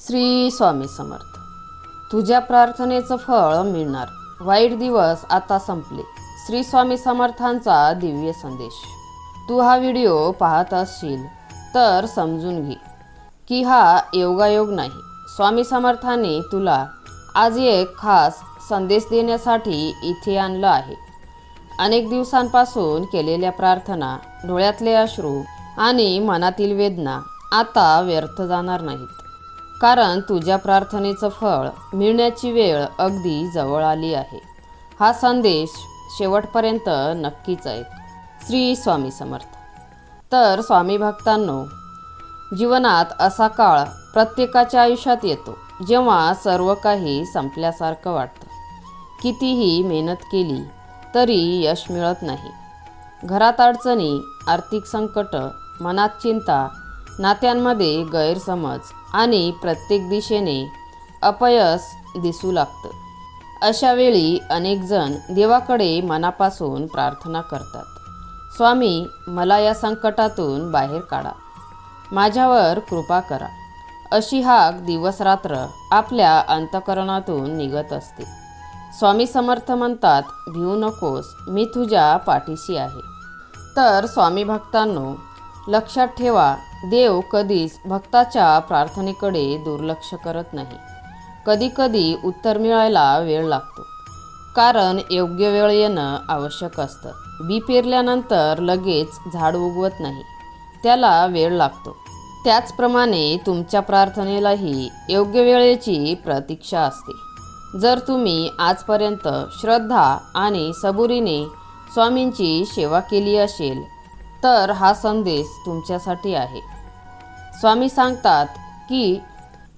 श्री स्वामी समर्थ. तुझ्या प्रार्थनेचं फळ मिळणार. वाईट दिवस आता संपले. श्री स्वामी समर्थांचा दिव्य संदेश. तू हा व्हिडिओ पाहत असशील तर समजून घे की हा योगायोग नाही. स्वामी समर्थांनी तुला आज एक खास संदेश देण्यासाठी इथे आणलं आहे. अनेक दिवसांपासून केलेल्या प्रार्थना, डोळ्यातले अश्रू आणि मनातील वेदना आता व्यर्थ जाणार नाहीत. कारण तुझ्या प्रार्थनेचं फळ मिळण्याची वेळ अगदी जवळ आली आहे. हा संदेश शेवटपर्यंत नक्कीच ऐक. श्री स्वामी समर्थ. तर स्वामी भक्तांनो, जीवनात असा काळ प्रत्येकाच्या आयुष्यात येतो जेव्हा सर्व काही संपल्यासारखं वाटतं. कितीही मेहनत केली तरी यश मिळत नाही. घरात अडचणी, आर्थिक संकट, मनात चिंता, नात्यांमध्ये गैरसमज आणि प्रत्येक दिशेने अपयश दिसू लागतं. अशा वेळी अनेक जण देवाकडे मनापासून प्रार्थना करतात, स्वामी, मला या संकटातून बाहेर काढा, माझ्यावर कृपा करा. अशी हाक दिवसरात्र आपल्या अंतःकरणातून निघत असते. स्वामी समर्थ म्हणतात, भिवू नकोस, मी तुझ्या पाठीशी आहे. तर स्वामी भक्तांनो, लक्षात ठेवा, देव कधीच भक्ताच्या प्रार्थनेकडे दुर्लक्ष करत नाही. कधीकधी उत्तर मिळायला वेळ लागतो, कारण योग्य वेळ येणं आवश्यक असतं. बी पेरल्यानंतर लगेच झाड उगवत नाही, त्याला वेळ लागतो. त्याचप्रमाणे तुमच्या प्रार्थनेलाही योग्य वेळेची प्रतीक्षा असते. जर तुम्ही आजपर्यंत श्रद्धा आणि सबुरीने स्वामींची सेवा केली असेल तर हा संदेश तुमच्यासाठी आहे. स्वामी सांगतात की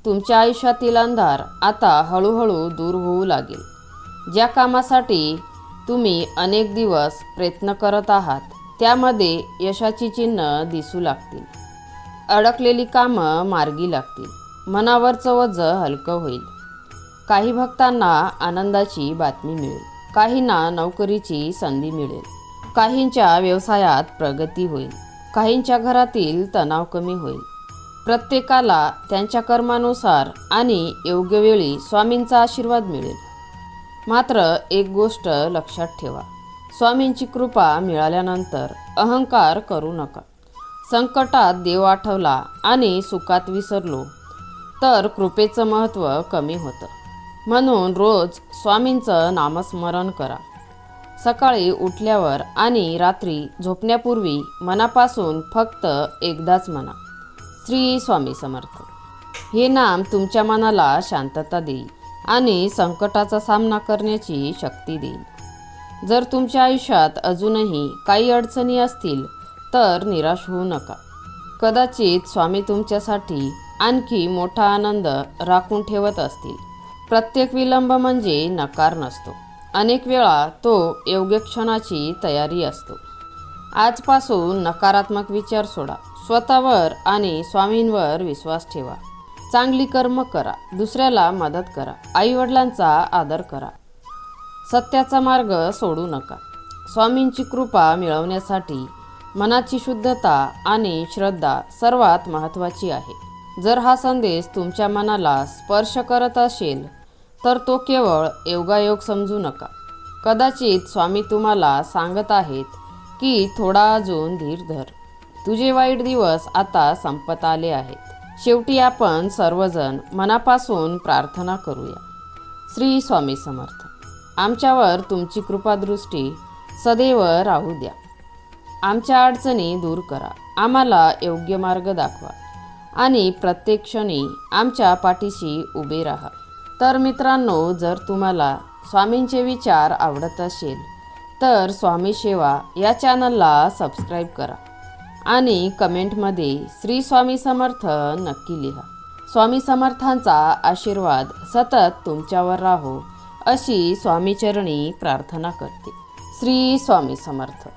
तुमच्या आयुष्यातील अंधार आता हळूहळू दूर होऊ लागेल. ज्या कामासाठी तुम्ही अनेक दिवस प्रयत्न करत आहात त्यामध्ये यशाची चिन्ह दिसू लागतील. अडकलेली कामं मार्गी लागतील. मनावरचं ओझं हलकं होईल. काही भक्तांना आनंदाची बातमी मिळेल, काहींना नोकरीची संधी मिळेल, काहींच्या व्यवसायात प्रगती होईल, काहींच्या घरातील तणाव कमी होईल. प्रत्येकाला त्यांच्या कर्मानुसार आणि योग्य वेळी स्वामींचा आशीर्वाद मिळेल. मात्र एक गोष्ट लक्षात ठेवा, स्वामींची कृपा मिळाल्यानंतर अहंकार करू नका. संकटात देव आठवला आणि सुखात विसरलो तर कृपेचं महत्त्व कमी होतं. म्हणून रोज स्वामींचं नामस्मरण करा. सकाळी उठल्यावर आणि रात्री झोपण्यापूर्वी मनापासून फक्त एकदाच म्हणा, श्री स्वामी समर्थ. हे नाम तुमच्या मनाला शांतता देईल आणि संकटाचा सामना करण्याची शक्ती देईल. जर तुमच्या आयुष्यात अजूनही काही अडचणी असतील तर निराश होऊ नका. कदाचित स्वामी तुमच्यासाठी आणखी मोठा आनंद राखून ठेवत असतील. प्रत्येक विलंब म्हणजे नकार नसतो. अनेक वेळा तो योग्य क्षणाची तयारी असतो. आजपासून नकारात्मक विचार सोडा. स्वतःवर आणि स्वामींवर विश्वास ठेवा. चांगली कर्म करा. दुसऱ्याला मदत करा. आईवडिलांचा आदर करा. सत्याचा मार्ग सोडू नका. स्वामींची कृपा मिळवण्यासाठी मनाची शुद्धता आणि श्रद्धा सर्वात महत्त्वाची आहे. जर हा संदेश तुमच्या मनाला स्पर्श करत असेल तर तो केवळ योगायोग समजू नका. कदाचित स्वामी तुम्हाला सांगत आहेत की थोडा अजून धीर धर. तुझे वाईट दिवस आता संपत आले आहेत. शेवटी आपण सर्वजण मनापासून प्रार्थना करूया. श्री स्वामी समर्थ. आमच्यावर तुमची कृपादृष्टी सदैव राहू द्या. आमच्या अडचणी दूर करा. आम्हाला योग्य मार्ग दाखवा आणि प्रत्येक क्षणी आमच्या पाठीशी उभे राहा. तर मित्रांनो, जर तुम्हाला स्वामींचे विचार आवडत असेल तर स्वामी सेवा या चॅनलला सबस्क्राईब करा आणि कमेंटमध्ये श्री स्वामी समर्थ नक्की लिहा. स्वामी समर्थांचा आशीर्वाद सतत तुमच्यावर राहो अशी स्वामीचरणी प्रार्थना करते. श्री स्वामी समर्थ.